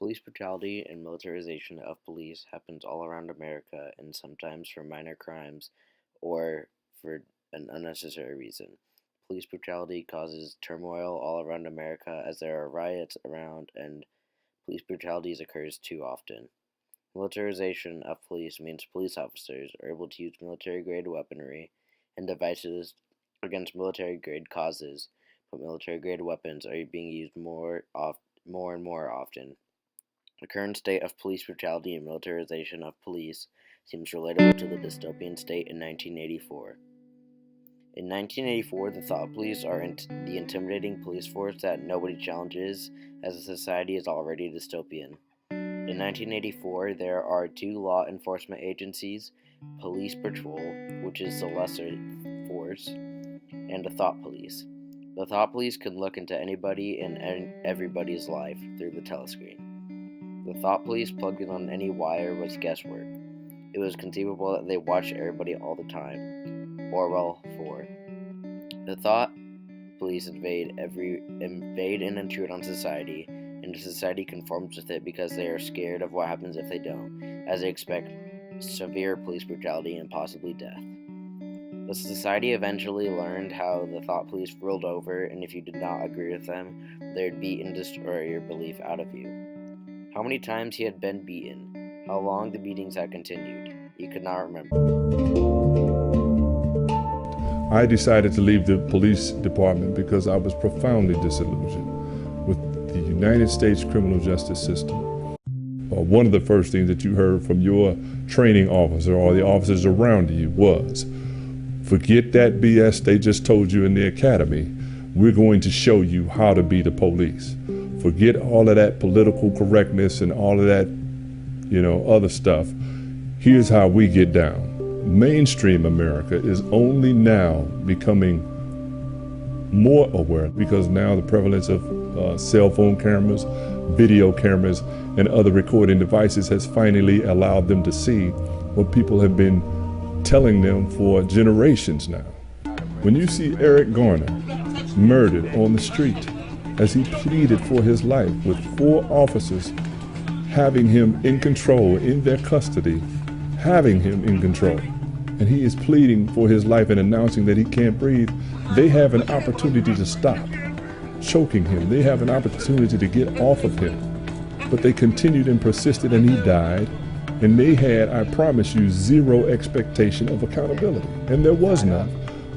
Police brutality and militarization of police happens all around America and sometimes for minor crimes or for an unnecessary reason. Police brutality causes turmoil all around America as there are riots around and police brutality occurs too often. Militarization of police means police officers are able to use military-grade weaponry and devices against military-grade causes, but military-grade weapons are being used more and more often. The current state of police brutality and militarization of police seems relatable to the dystopian state in 1984. In 1984, the thought police are the intimidating police force that nobody challenges, as the society is already dystopian. In 1984, there are two law enforcement agencies, Police Patrol, which is the lesser force, and the thought police. The thought police can look into anybody and everybody's life through the telescreen. The thought police plugged in on any wire was guesswork. It was conceivable that they watched everybody all the time. Orwell 4. The thought police invade and intrude on society, and society conforms with it because they are scared of what happens if they don't, as they expect severe police brutality and possibly death. The society eventually learned how the thought police ruled over, and if you did not agree with them, they would beat and destroy your belief out of you. How many times he had been beaten, how long the beatings had continued, he could not remember. I decided to leave the police department because I was profoundly disillusioned with the United States criminal justice system. One of the first things that you heard from your training officer or the officers around you was, forget that BS they just told you in the academy. We're going to show you how to be the police. Forget all of that political correctness and all of that, other stuff. Here's how we get down. Mainstream America is only now becoming more aware because now the prevalence of cell phone cameras, video cameras, and other recording devices has finally allowed them to see what people have been telling them for generations now. When you see Eric Garner murdered on the street as he pleaded for his life with 4 officers having him in control, in their custody, having him in control, and he is pleading for his life and announcing that he can't breathe, they have an opportunity to stop choking him. They have an opportunity to get off of him. But they continued and persisted, and he died. And they had, I promise you, zero expectation of accountability. And there was none.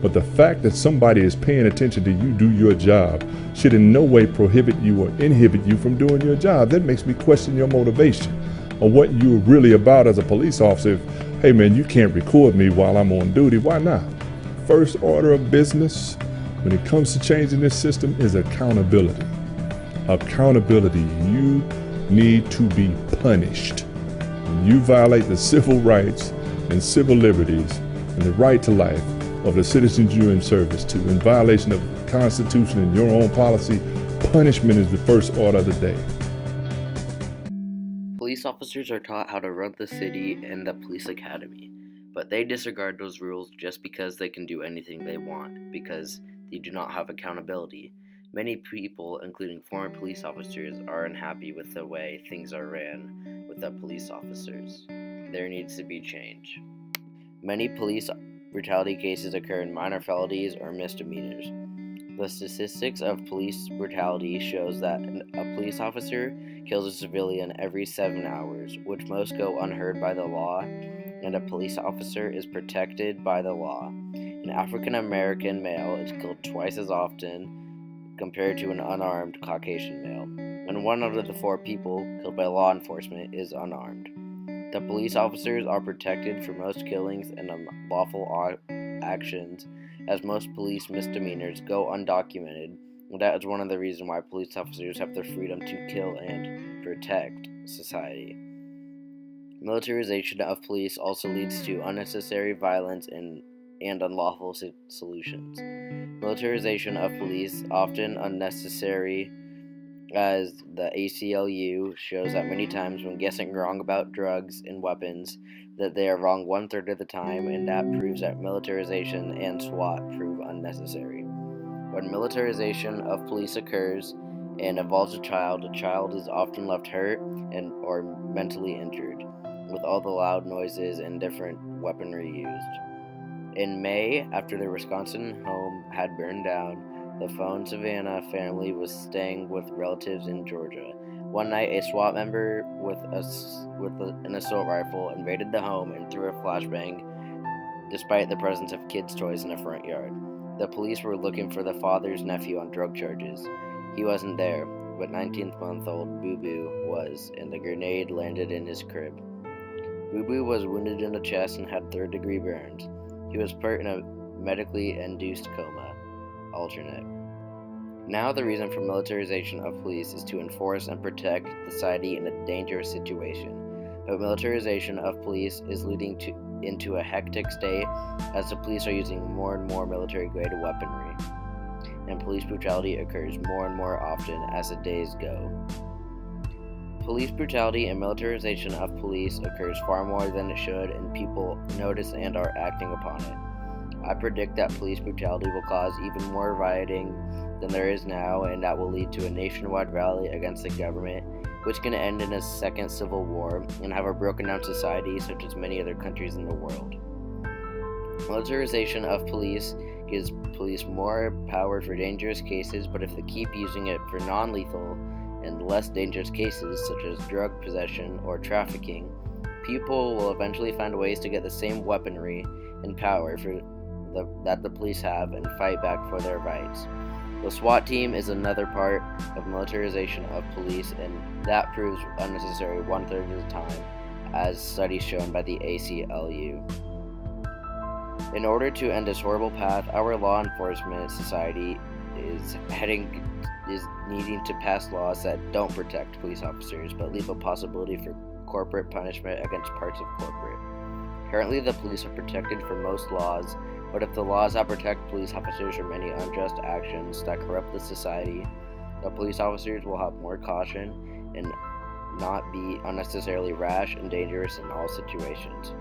But the fact that somebody is paying attention to you do your job should in no way prohibit you or inhibit you from doing your job. That makes me question your motivation or what you're really about as a police officer. If, hey man, you can't record me while I'm on duty. Why not? First order of business when it comes to changing this system is accountability. Accountability. You need to be punished. When you violate the civil rights and civil liberties and the right to life of the citizens you're in service to, in violation of the Constitution and your own policy, punishment is the first order of the day. Police officers are taught how to run the city in the police academy, but they disregard those rules just because they can do anything they want, because they do not have accountability. Many people, including former police officers, are unhappy with the way things are ran with the police officers. There needs to be change. Many police brutality cases occur in minor felonies or misdemeanors. The statistics of police brutality shows that a police officer kills a civilian every 7 hours, which most go unheard by the law, and a police officer is protected by the law. An African American male is killed twice as often compared to an unarmed Caucasian male, and 1 out of the 4 people killed by law enforcement is unarmed. The police officers are protected from most killings and unlawful actions, as most police misdemeanors go undocumented, and that is one of the reasons why police officers have the freedom to kill and protect society. Militarization of police also leads to unnecessary violence and unlawful solutions. Militarization of police, often unnecessary, as the ACLU shows that many times when guessing wrong about drugs and weapons, that they are wrong 1/3 of the time, and that proves that militarization and SWAT prove unnecessary. When militarization of police occurs, and involves a child is often left hurt and or mentally injured, with all the loud noises and different weaponry used. In May, after their Wisconsin home had burned down, the Phone Savannah family was staying with relatives in Georgia. One night, a SWAT member with an assault rifle invaded the home and threw a flashbang despite the presence of kids' toys in the front yard. The police were looking for the father's nephew on drug charges. He wasn't there, but 19-month-old Boo Boo was, and the grenade landed in his crib. Boo Boo was wounded in the chest and had third-degree burns. He was put in a medically induced coma. Alternate. Now the reason for militarization of police is to enforce and protect society in a dangerous situation. But militarization of police is leading into a hectic state as the police are using more and more military-grade weaponry, and police brutality occurs more and more often as the days go. Police brutality and militarization of police occurs far more than it should, and people notice and are acting upon it. I predict that police brutality will cause even more rioting than there is now, and that will lead to a nationwide rally against the government, which can end in a second civil war and have a broken down society such as many other countries in the world. Militarization of police gives police more power for dangerous cases, but if they keep using it for non-lethal and less dangerous cases such as drug possession or trafficking, people will eventually find ways to get the same weaponry and power that the police have and fight back for their rights. The SWAT team is another part of militarization of police, and that proves unnecessary 1/3 of the time, as studies shown by the ACLU. In order to end this horrible path, our law enforcement society is needing to pass laws that don't protect police officers, but leave a possibility for corporate punishment against parts of corporate. Currently, the police are protected from most laws, but if the laws that protect police officers from any unjust actions that corrupt the society, the police officers will have more caution and not be unnecessarily rash and dangerous in all situations.